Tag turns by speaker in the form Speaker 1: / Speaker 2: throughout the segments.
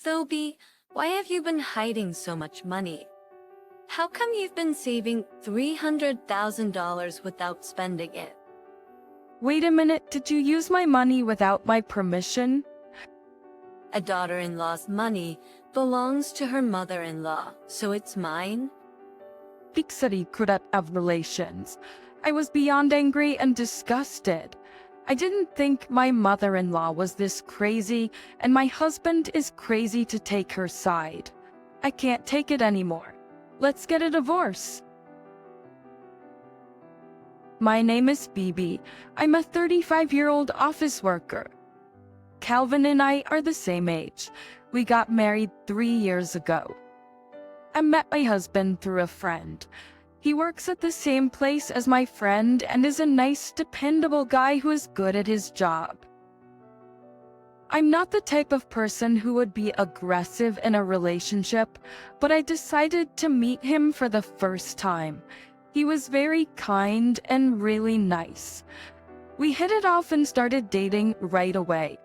Speaker 1: So, B, why have you been hiding so much money? How come you've been saving $300,000 without spending it?
Speaker 2: Wait a minute, did you use my money without my permission?
Speaker 1: A daughter-in-law's money belongs to her mother-in-law, so it's mine?
Speaker 2: Pixari couldn't have relations. I was beyond angry and disgusted. I didn't think my mother-in-law was this crazy, and my husband is crazy to take her side. I can't take it anymore. Let's get a divorce. My name is Bibi. I'm a 35-year-old office worker. Calvin and I are the same age. We got married 3 years ago. I met my husband through a friend. He works at the same place as my friend and is a nice, dependable guy who is good at his job. I'm not the type of person who would be aggressive in a relationship, but I decided to meet him for the first time. He was very kind and really nice. We hit it off and started dating right away.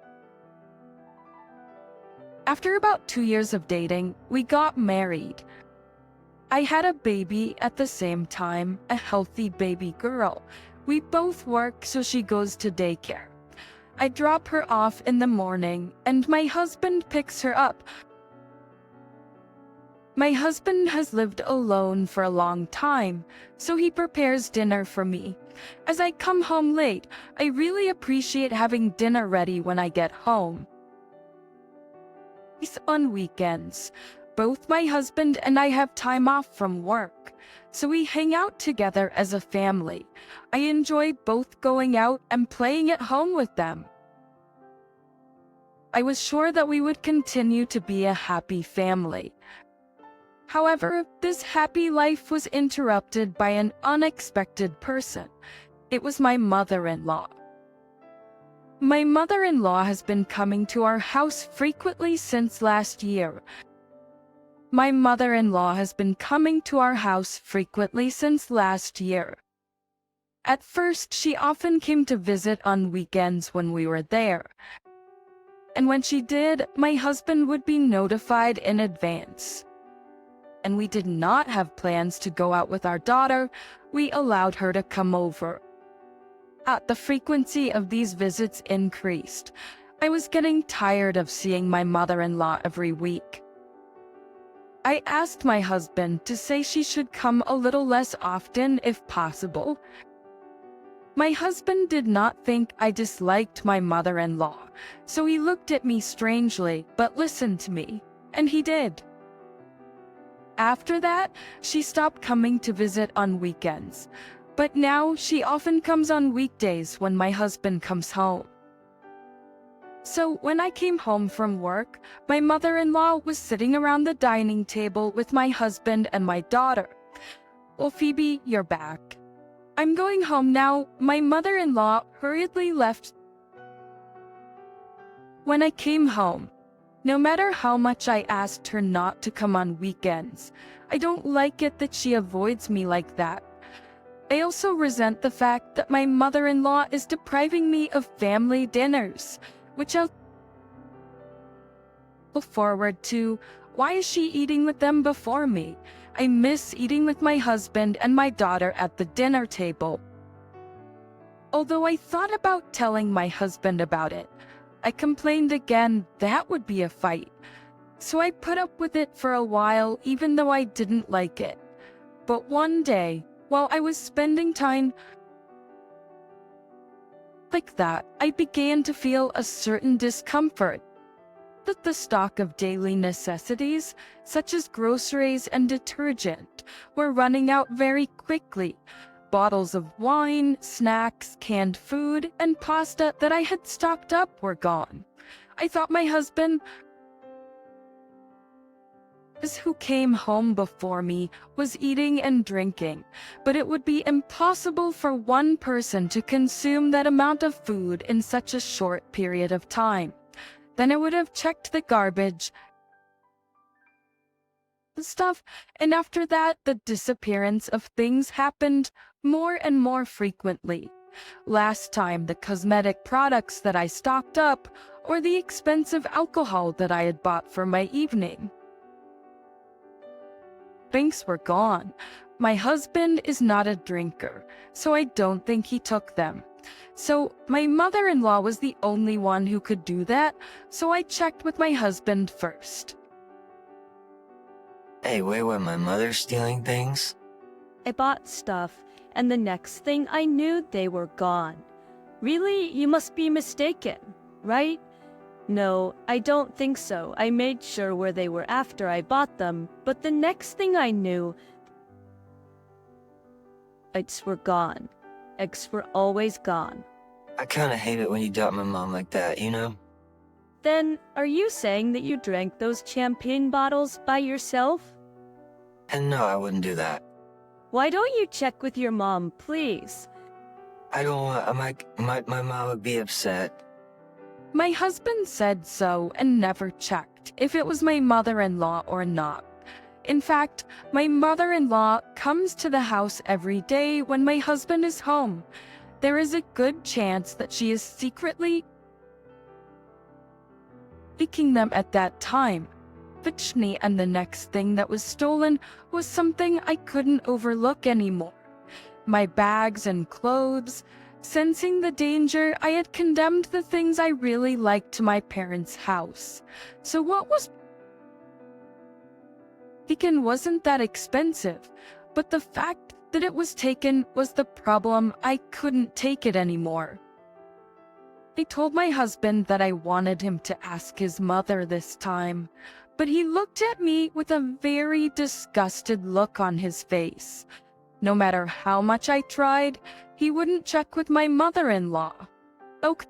Speaker 2: After about 2 years of dating, we got married. I had a baby at the same time, a healthy baby girl. We both work, so she goes to daycare. I drop her off in the morning, and my husband picks her up. My husband has lived alone for a long time, so he prepares dinner for me. As I come home late, I really appreciate having dinner ready when I get home. On weekends, both my husband and I have time off from work, so we hang out together as a family. I enjoy both going out and playing at home with them. I was sure that we would continue to be a happy family. However, this happy life was interrupted by an unexpected person. It was my mother-in-law. My mother-in-law has been coming to our house frequently since last year. My mother-in-law has been coming to our house frequently since last year. At first, she often came to visit on weekends when we were there. And when she did, my husband would be notified in advance. And we did not have plans to go out with our daughter. We allowed her to come over. The frequency of these visits increased. I was getting tired of seeing my mother-in-law every week. I asked my husband to say she should come a little less often if possible. My husband did not think I disliked my mother-in-law, so he looked at me strangely but listened to me, and he did. After that, she stopped coming to visit on weekends. But now she often comes on weekdays when my husband comes home. So when I came home from work, my mother-in-law was sitting around the dining table with my husband and my daughter. "Well, Phoebe, you're back. I'm going home now." My mother-in-law hurriedly left. When I came home, no matter how much I asked her not to come on weekends, I don't like it that she avoids me like that. I also resent the fact that my mother-in-law is depriving me of family dinners, which I'll look forward to. Why is she eating with them before me? I miss eating with my husband and my daughter at the dinner table. Although I thought about telling my husband about it, I complained again. That would be a fight. So I put up with it for a while, even though I didn't like it. But one day, while I was spending time like that, I began to feel a certain discomfort. That the stock of daily necessities, such as groceries and detergent, were running out very quickly. Bottles of wine, snacks, canned food, and pasta that I had stocked up were gone. I thought my husband, who came home before me, was eating and drinking, but it would be impossible for one person to consume that amount of food in such a short period of time. Then I would have checked the garbage stuff, and after that, the disappearance of things happened more and more frequently. Last time, the cosmetic products that I stocked up, or the expensive alcohol that I had bought for my evening. Things were gone. My husband is not a drinker, so I don't think he took them. So my mother-in-law was the only one who could do that, so I checked with my husband first.
Speaker 3: Hey, wait, what, my mother's stealing things?
Speaker 4: I bought stuff, and the next thing I knew, they were gone. Really? You must be mistaken, right? No, I don't think so. I made sure where they were after I bought them, but the next thing I knew, eggs were gone. Eggs were always gone.
Speaker 3: I kinda hate it when you doubt my mom like that, you know?
Speaker 4: Then, are you saying that you drank those champagne bottles by yourself?
Speaker 3: And no, I wouldn't do that.
Speaker 4: Why don't you check with your mom, please?
Speaker 3: I don't want, my mom would be upset.
Speaker 2: My husband said so and never checked if it was my mother-in-law or not. In fact, my mother-in-law comes to the house every day when my husband is home. There is a good chance that she is secretly picking them at that time. Vichni, and the next thing that was stolen was something I couldn't overlook anymore. My bags and clothes. Sensing the danger, I had condemned the things I really liked to my parents' house. So what was taken wasn't that expensive, but the fact that it was taken was the problem. I couldn't take it anymore. I told my husband that I wanted him to ask his mother this time, but he looked at me with a very disgusted look on his face. No matter how much I tried, he wouldn't check with my mother-in-law. Okay.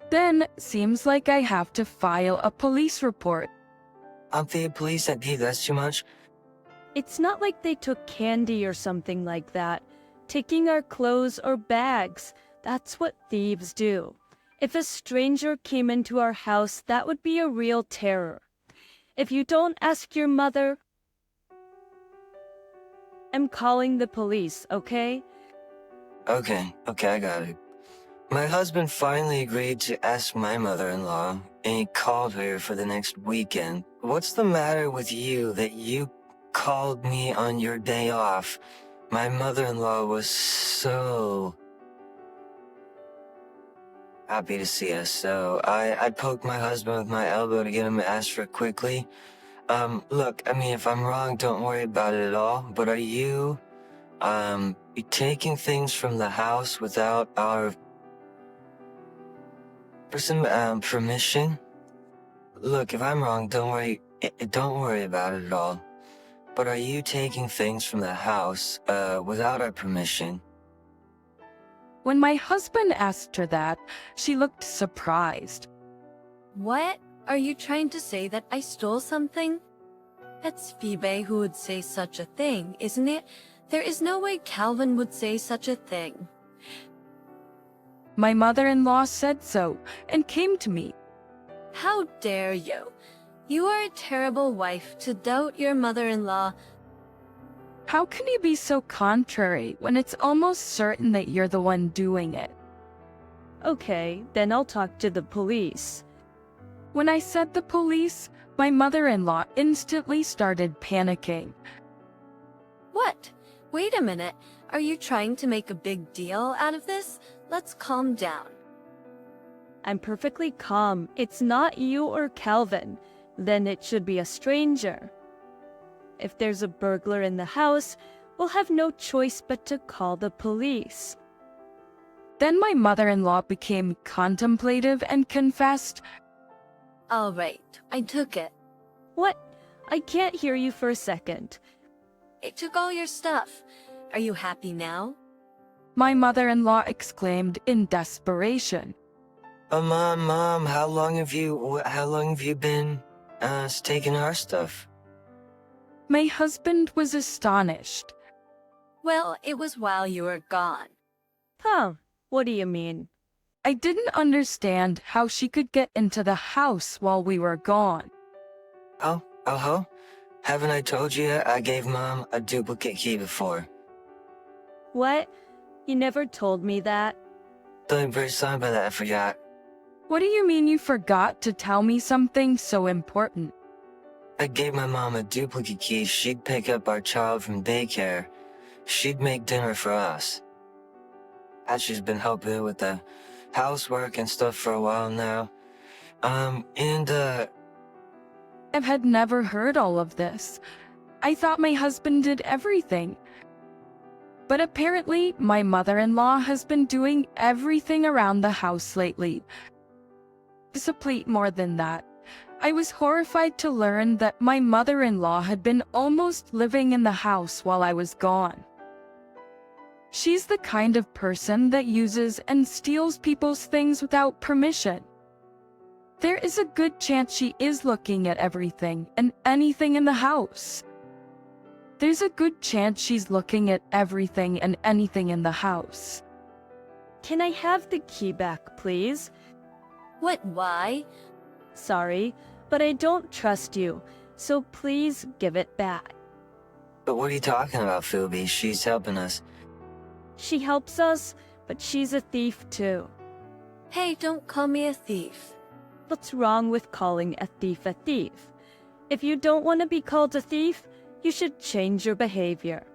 Speaker 2: Then, seems like I have to file a police report.
Speaker 3: The police said, hey, that's too much.
Speaker 4: It's not like they took candy or something like that. Taking our clothes or bags, that's what thieves do. If a stranger came into our house, that would be a real terror. If you don't ask your mother, I'm calling the police, okay?
Speaker 3: Okay, I got it. My husband finally agreed to ask my mother-in-law, and he called her for the next weekend. What's the matter with you that you called me on your day off? My mother-in-law was so happy to see us, so I poked my husband with my elbow to get him to ask for it quickly. Look, I mean, if I'm wrong, don't worry about it at all, but are you taking things from the house without our permission? Look, if I'm wrong, don't worry about it at all. But are you taking things from the house, without our permission?
Speaker 2: When my husband asked her that, she looked surprised.
Speaker 1: What? Are you trying to say that I stole something? It's Phoebe who would say such a thing, isn't it? There is no way Calvin would say such a thing.
Speaker 2: My mother-in-law said so and came to me.
Speaker 1: How dare you? You are a terrible wife to doubt your mother-in-law.
Speaker 2: How can you be so contrary when it's almost certain that you're the one doing it?
Speaker 4: Okay, then I'll talk to the police.
Speaker 2: When I said the police, my mother-in-law instantly started panicking.
Speaker 1: What? Wait a minute. Are you trying to make a big deal out of this? Let's calm down.
Speaker 4: I'm perfectly calm. It's not you or Calvin. Then it should be a stranger. If there's a burglar in the house, we'll have no choice but to call the police.
Speaker 2: Then my mother-in-law became contemplative and confessed,
Speaker 1: All right, I took it.
Speaker 4: What? I can't hear you for a second.
Speaker 1: I took all your stuff. Are you happy now?
Speaker 2: my mother-in-law exclaimed in desperation.
Speaker 3: Mom, how long have you been, taking our stuff?
Speaker 2: My husband was astonished.
Speaker 1: Well, it was while you were gone.
Speaker 4: Huh, what do you mean?
Speaker 2: I didn't understand how she could get into the house while we were gone.
Speaker 3: Oh, haven't I told you I gave Mom a duplicate key before?
Speaker 4: What? You never told me that.
Speaker 3: I'm very sorry about that, I forgot.
Speaker 2: What do you mean you forgot to tell me something so important?
Speaker 3: I gave my mom a duplicate key. She'd pick up our child from daycare. She'd make dinner for us. She's been helping with the housework and stuff for a while now.
Speaker 2: I had never heard all of this. I thought my husband did everything. But apparently, my mother-in-law has been doing everything around the house lately. Complete more than that. I was horrified to learn that my mother-in-law had been almost living in the house while I was gone. She's the kind of person that uses and steals people's things without permission. There is a good chance she is looking at everything and anything in the house. There's a good chance she's looking at everything and anything in the house.
Speaker 4: Can I have the key back, please?
Speaker 1: What, why?
Speaker 4: Sorry, but I don't trust you, so please give it back.
Speaker 3: But what are you talking about, Phoebe? She's helping us.
Speaker 4: She helps us, but she's a thief too.
Speaker 1: Hey, don't call me a thief.
Speaker 4: What's wrong with calling a thief a thief? If you don't want to be called a thief, you should change your behavior.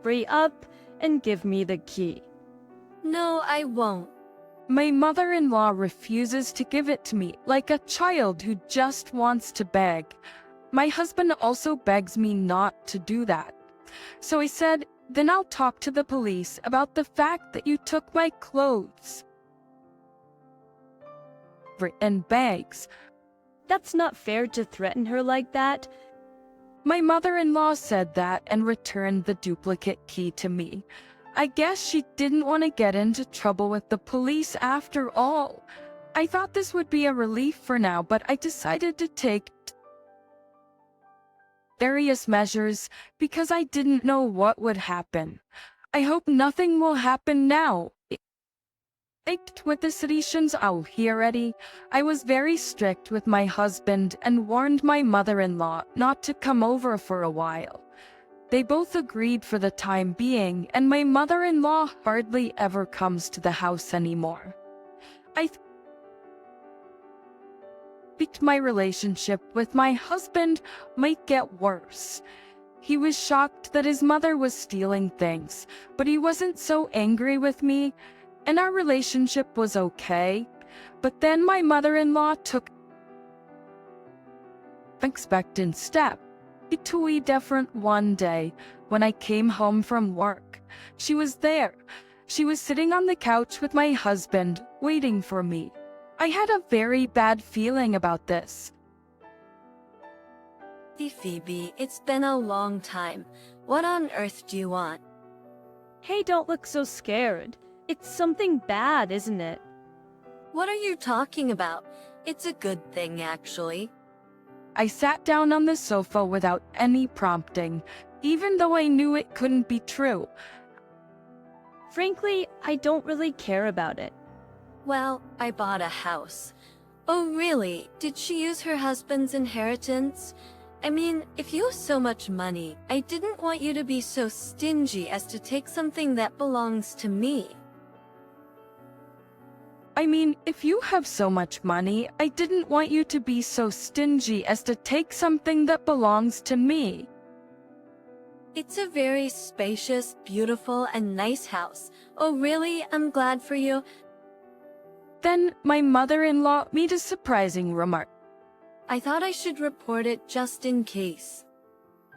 Speaker 4: Hurry up and give me the key.
Speaker 1: No, I won't.
Speaker 2: My mother-in-law refuses to give it to me, like a child who just wants to beg. My husband also begs me not to do that. So I said, then I'll talk to the police about the fact that you took my clothes and bags.
Speaker 4: That's not fair to threaten her like that.
Speaker 2: My mother-in-law said that and returned the duplicate key to me. I guess she didn't want to get into trouble with the police after all. I thought this would be a relief for now, but I decided to take various measures because I didn't know what would happen. I hope nothing will happen now. With the solutions out here ready, I was very strict with my husband and warned my mother-in-law not to come over for a while. They both agreed for the time being, and my mother-in-law hardly ever comes to the house anymore. I think my relationship with my husband might get worse. He was shocked that his mother was stealing things, but he wasn't so angry with me, and our relationship was okay. But then my mother-in-law took an unexpected step. Totally different one day when I came home from work. She was there. She was sitting on the couch with my husband, waiting for me. I had a very bad feeling about this.
Speaker 1: Phoebe, it's been a long time. What on earth do you want?
Speaker 4: Hey, don't look so scared. It's something bad, isn't it?
Speaker 1: What are you talking about? It's a good thing, actually.
Speaker 2: I sat down on the sofa without any prompting, even though I knew it couldn't be true.
Speaker 4: Frankly, I don't really care about it.
Speaker 1: Well, I bought a house. Oh, really? Did she use her husband's inheritance? I mean, if you have so much money, I didn't want you to be so stingy as to take something that belongs to me.
Speaker 2: I mean, if you have so much money, I didn't want you to be so stingy as to take something that belongs to me.
Speaker 1: It's a very spacious, beautiful, and nice house. Oh, really? I'm glad for you.
Speaker 2: Then my mother-in-law made a surprising remark.
Speaker 1: I thought I should report it just in case.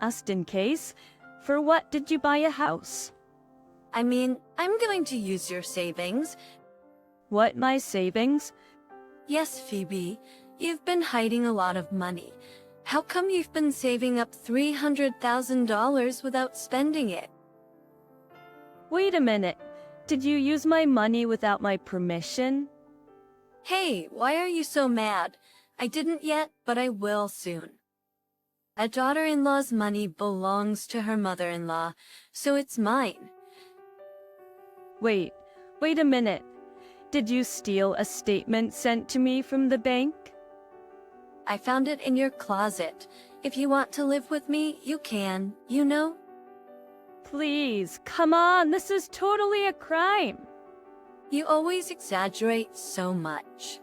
Speaker 4: Just in case? For what did you buy a house?
Speaker 1: I mean, I'm going to use your savings.
Speaker 4: What, my savings?
Speaker 1: Yes, Phoebe. You've been hiding a lot of money. How come you've been saving up $300,000 without spending it?
Speaker 4: Wait a minute. Did you use my money without my permission?
Speaker 1: Hey, why are you so mad? I didn't yet, but I will soon. A daughter-in-law's money belongs to her mother-in-law, so it's mine.
Speaker 4: Wait a minute. Did you steal a statement sent to me from the bank?
Speaker 1: I found it in your closet. If you want to live with me, you can, you know?
Speaker 4: Please, come on, this is totally a crime.
Speaker 1: You always exaggerate so much.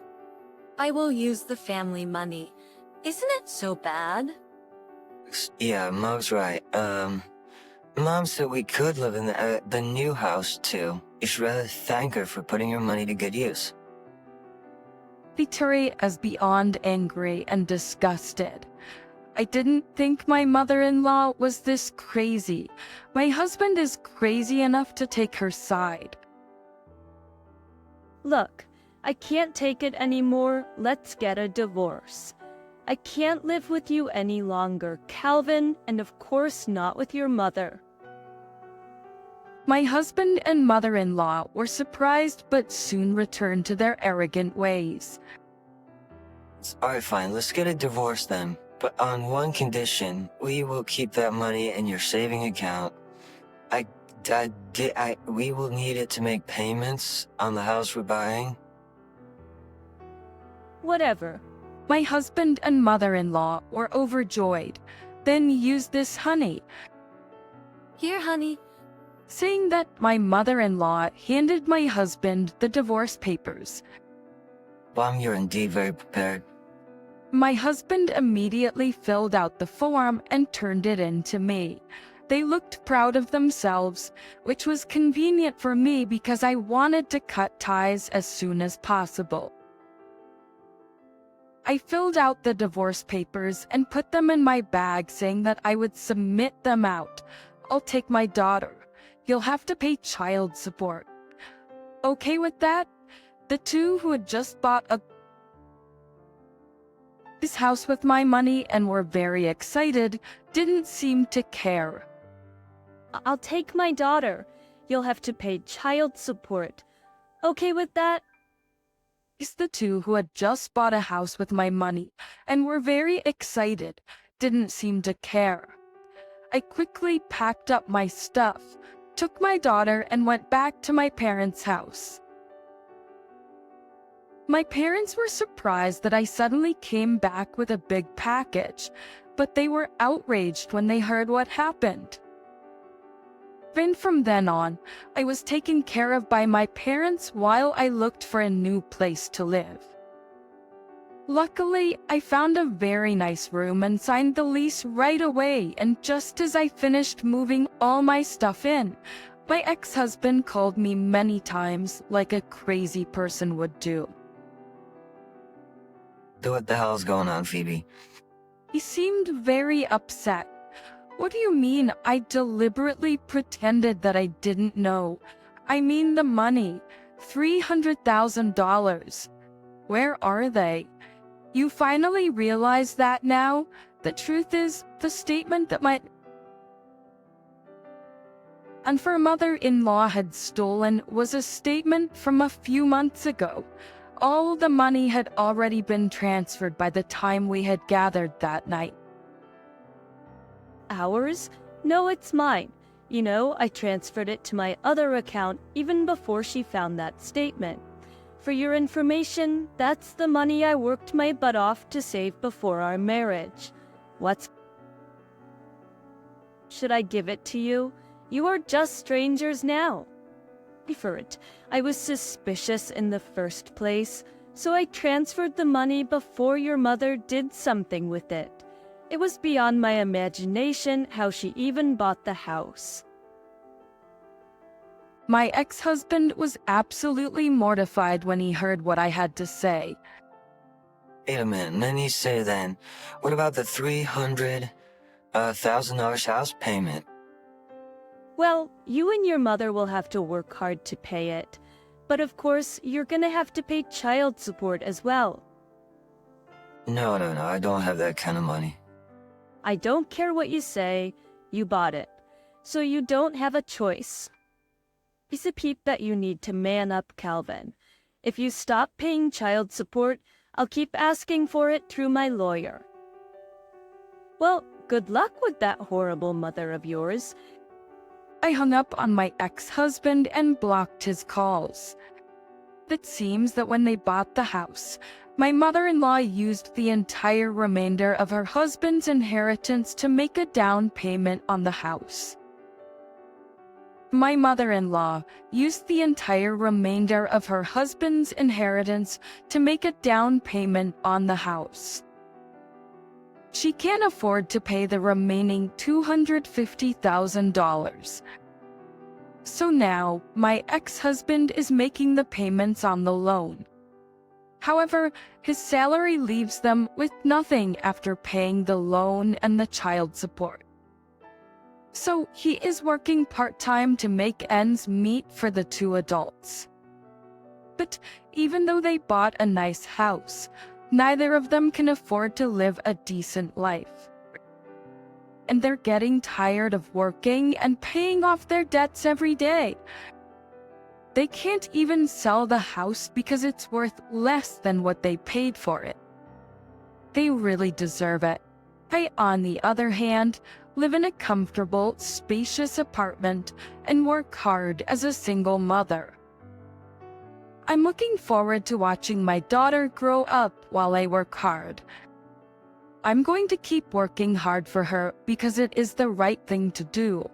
Speaker 1: I will use the family money. Isn't it so bad?
Speaker 3: Yeah, Mom's right. Mom said we could live in the new house too. You should rather thank her for putting your money to good use.
Speaker 2: Vittori as beyond angry and disgusted. I didn't think my mother-in-law was this crazy. My husband is crazy enough to take her side.
Speaker 4: Look, I can't take it anymore. Let's get a divorce. I can't live with you any longer, Calvin, and of course not with your mother.
Speaker 2: My husband and mother-in-law were surprised but soon returned to their arrogant ways.
Speaker 3: Alright, fine, let's get a divorce then. But on one condition, we will keep that money in your saving account. We will need it to make payments on the house we're buying.
Speaker 4: Whatever.
Speaker 2: My husband and mother-in-law were overjoyed. Then used this honey,
Speaker 1: Here, honey.
Speaker 2: saying that my mother-in-law handed my husband the divorce papers.
Speaker 3: Mom, you're indeed very prepared.
Speaker 2: My husband immediately filled out the form and turned it in to me. They looked proud of themselves, which was convenient for me because I wanted to cut ties as soon as possible. I filled out the divorce papers and put them in my bag, saying that I would submit them out. I'll take my daughter. You'll have to pay child support. Okay with that? The two who had just bought this house with my money and were very excited didn't seem to care.
Speaker 4: I'll take my daughter. You'll have to pay child support. Okay with that?
Speaker 2: The two who had just bought a house with my money and were very excited didn't seem to care. I quickly packed up my stuff, took my daughter, and went back to my parents' house. My parents were surprised that I suddenly came back with a big package, but they were outraged when they heard what happened. And from then on, I was taken care of by my parents while I looked for a new place to live. Luckily, I found a very nice room and signed the lease right away, and just as I finished moving all my stuff in, my ex-husband called me many times like a crazy person would do.
Speaker 3: What the hell's going on, Phoebe?
Speaker 2: He seemed very upset. What do you mean I deliberately pretended that I didn't know? I mean the money. $300,000. Where are they? You finally realize that now? The truth is, the statement that my mother-in-law had stolen was a statement from a few months ago. All the money had already been transferred by the time we had gathered that night.
Speaker 4: Ours? No, it's mine. You know, I transferred it to my other account even before she found that statement. For your information, that's the money I worked my butt off to save before our marriage. Should I give it to you? You are just strangers now. For it, I was suspicious in the first place, so I transferred the money before your mother did something with it. It was beyond my imagination how she even bought the house.
Speaker 2: My ex-husband was absolutely mortified when he heard what I had to say.
Speaker 3: Wait a minute, then you say then, what about the $300,000 house payment?
Speaker 4: Well, you and your mother will have to work hard to pay it. But of course, you're gonna have to pay child support as well.
Speaker 3: No, I don't have that kind of money.
Speaker 4: I don't care what you say, you bought it. So you don't have a choice. It's a peep that you need to man up, Calvin. If you stop paying child support, I'll keep asking for it through my lawyer. Well, good luck with that horrible mother of yours.
Speaker 2: I hung up on my ex-husband and blocked his calls. It seems that when they bought the house, my mother-in-law used the entire remainder of her husband's inheritance to make a down payment on the house. My mother-in-law used the entire remainder of her husband's inheritance to make a down payment on the house. She can't afford to pay the remaining $250,000. So now, my ex-husband is making the payments on the loan. However, his salary leaves them with nothing after paying the loan and the child support. So he is working part-time to make ends meet for the two adults. But even though they bought a nice house, neither of them can afford to live a decent life. And they're getting tired of working and paying off their debts every day. They can't even sell the house because it's worth less than what they paid for it. They really deserve it. I, on the other hand, live in a comfortable, spacious apartment and work hard as a single mother. I'm looking forward to watching my daughter grow up while I work hard. I'm going to keep working hard for her because it is the right thing to do.